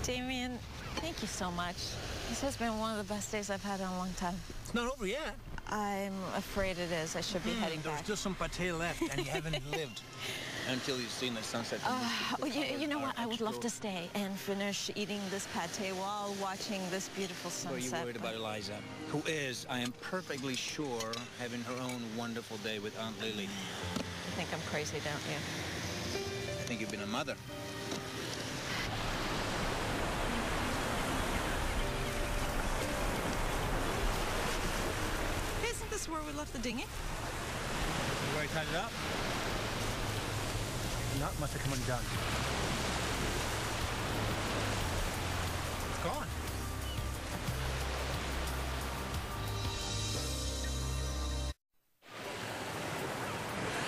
Damien, thank you so much. This has been one of the best days I've had in a long time. It's not over yet. I'm afraid it is. I should be heading back. There's still some pâté left, and you haven't lived until you've seen the sunset. Well, you know what? I would love to stay and finish eating this pâté while watching this beautiful sunset. Are you worried about Eliza, who is, I am perfectly sure, having her own wonderful day with Aunt Lily? You think I'm crazy, don't you? I think you've been a mother. Isn't this where we left the dinghy? Where I tied it up? Not must have come undone. It's gone.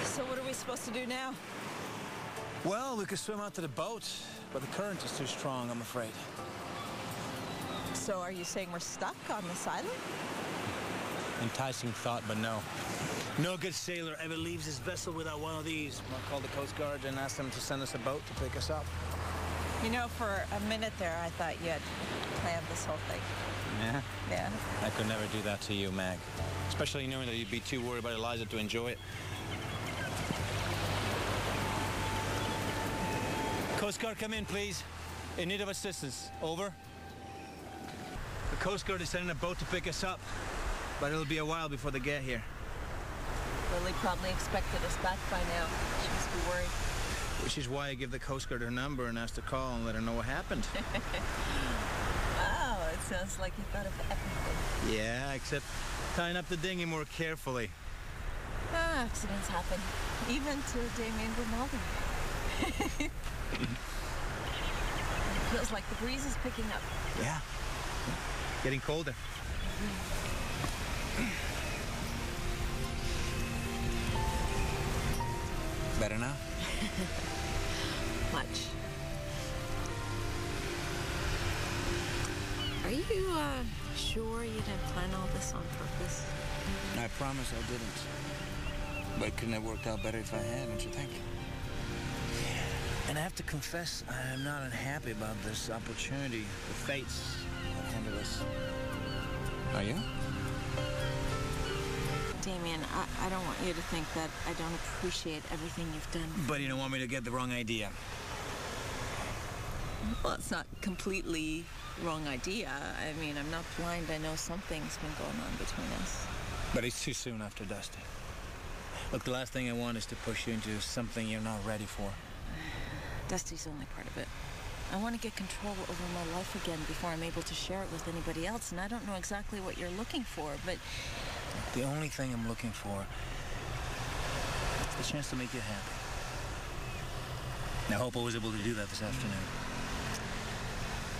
So what are we supposed to do now? Well, we could swim out to the boat, but the current is too strong, I'm afraid. So are you saying we're stuck on this island? Enticing thought, but no. No good sailor ever leaves his vessel without one of these. I'll call the Coast Guard and ask them to send us a boat to pick us up. You know, for a minute there, I thought you had planned this whole thing. Yeah? Yeah. I could never do that to you, Mag. Especially knowing that you'd be too worried about Eliza to enjoy it. Coast Guard, come in, please. In need of assistance. Over. The Coast Guard is sending a boat to pick us up, but it'll be a while before they get here. Lily probably expected us back by now. She must be worried. Which is why I give the Coast Guard her number and ask to call and let her know what happened. Wow, it sounds like you thought of everything. Yeah, except tying up the dinghy more carefully. Accidents happen. Even to Damien Grimaldi. It feels like the breeze is picking up. Yeah. Getting colder. Better now? Much. Are you, sure you didn't plan all this on purpose? I promise I didn't. But couldn't have worked out better if I had, don't you think? And I have to confess, I'm not unhappy about this opportunity the fates have handed us. Are you? Damien, I don't want you to think that I don't appreciate everything you've done. But you don't want me to get the wrong idea. Well, it's not completely wrong idea. I mean, I'm not blind. I know something's been going on between us. But it's too soon after Dusty. Look, the last thing I want is to push you into something you're not ready for. Dusty's only part of it. I want to get control over my life again before I'm able to share it with anybody else, and I don't know exactly what you're looking for, but... The only thing I'm looking for is the chance to make you happy. I hope I was able to do that this afternoon.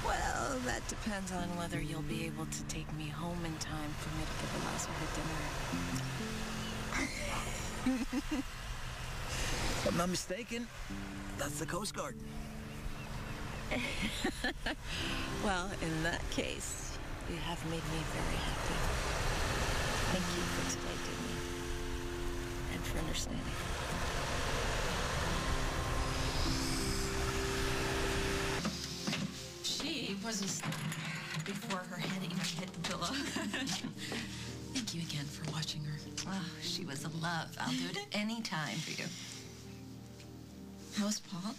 Well, that depends on whether you'll be able to take me home in time for me to give Eliza her dinner. If I'm not mistaken, that's the Coast Guard. Well, in that case, you have made me very happy. Thank you for today, Damien, and for understanding. She was asleep before her head even hit the pillow. Thank you again for watching her. Oh, she was a love. I'll do it any time for you. How's Paul?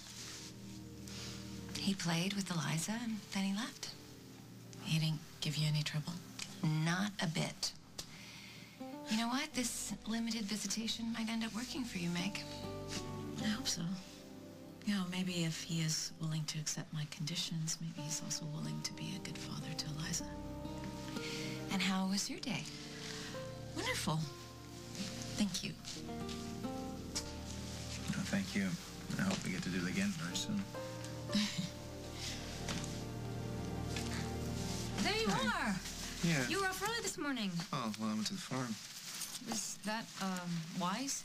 He played with Eliza and then he left. He didn't give you any trouble? Not a bit. You know what? This limited visitation might end up working for you, Meg. I hope so. You know, maybe if he is willing to accept my conditions, maybe he's also willing to be a good father to Eliza. And how was your day? Wonderful. Thank you. Well, thank you. I hope we get to do it again very soon. There you are. Yeah. You were off early this morning. Oh, well, I went to the farm. Was that, wise?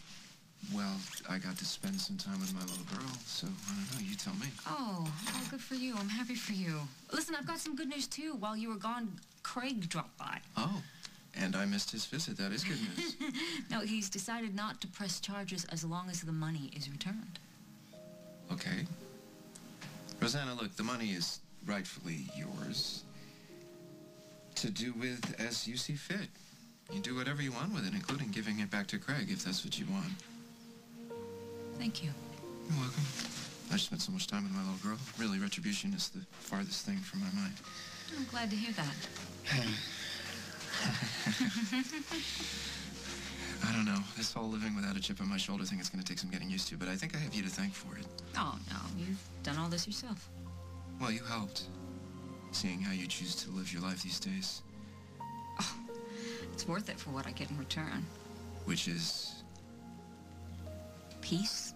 Well, I got to spend some time with my little girl, so I don't know, you tell me. Oh, good for you. I'm happy for you. Listen, I've got some good news, too. While you were gone, Craig dropped by. Oh, and I missed his visit. That is good news. No, he's decided not to press charges as long as the money is returned. Okay. Rosanna, look, the money is rightfully yours, to do with as you see fit. You do whatever you want with it, including giving it back to Craig, if that's what you want. Thank you. You're welcome. I spent so much time with my little girl. Really, retribution is the farthest thing from my mind. I'm glad to hear that. I don't know. This whole living without a chip on my shoulder thing is going to take some getting used to, but I think I have you to thank for it. Oh, no, you've done all this yourself. Well, you helped. Seeing how you choose to live your life these days. Oh, it's worth it for what I get in return. Which is... Peace.